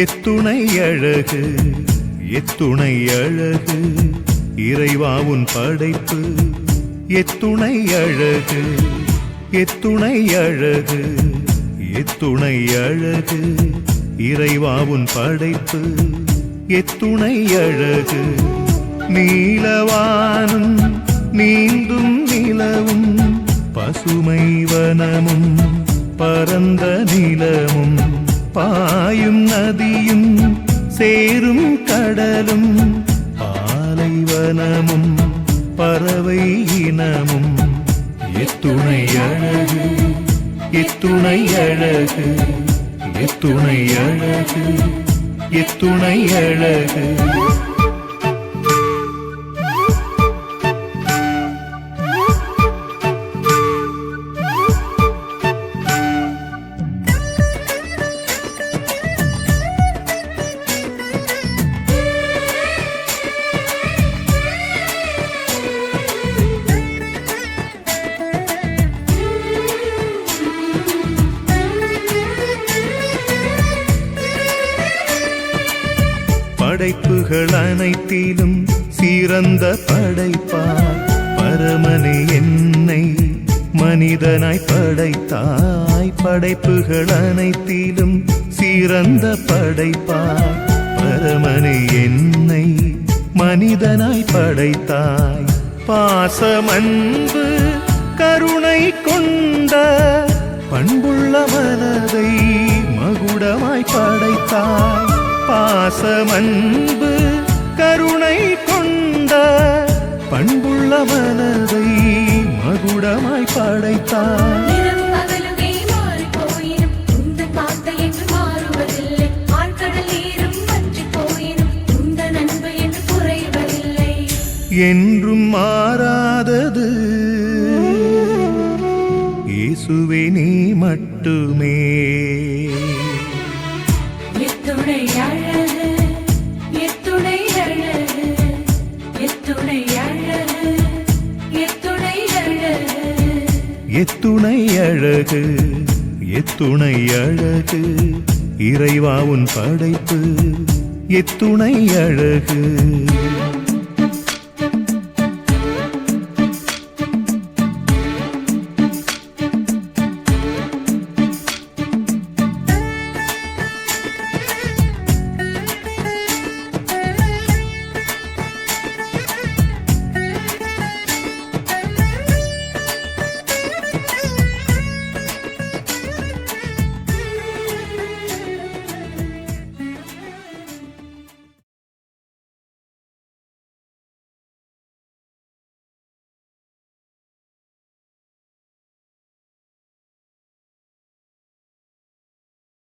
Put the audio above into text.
எத்துணை அழகு எத்துணை அழகு இறைவா உன் படைப்பு. எத்துணை அழகு எத்துணை அழகு எத்துணை அழகு இறைவா உன் படைப்பு. எத்துணை அழகு நீலவானும் நீந்தும் நிலவும் பசுமை வனமும் பரந்த நிலமும் பாயும் நதியும் சேரும் கடலும் பாலைவனமும் பறவை இனமும். எத்துணை அழகு எத்துணை அழகு எத்துணை அழகு எத்துணை அழகு. படைப்புகள் அனைத்திலும் சிறந்த படைப்பாய் பரமனே என்னை மனிதனாய் படைத்தாய். படைப்புகள் அனைத்திலும் சிறந்த படைப்பாய் பரமனே என்னை மனிதனாய் படைத்தாய். பாசமன்பு கருணை கொண்ட பண்புள்ள மனதை மகுடமாய் படைத்தாய். பாசமன்பு கருணை கொண்ட பண்புள்ள மனதை மகுடமாய் படைத்தாய். என்றும் மாறாதது இயேசுவே நீ மட்டுமே. எத்துணை அழகு எத்துணை அழகு எத்துணை அழகு எத்துணை அழகு எத்துணை அழகு எத்துணை அழகு இறைவா உன் படைப்பு. எத்துணை அழகு.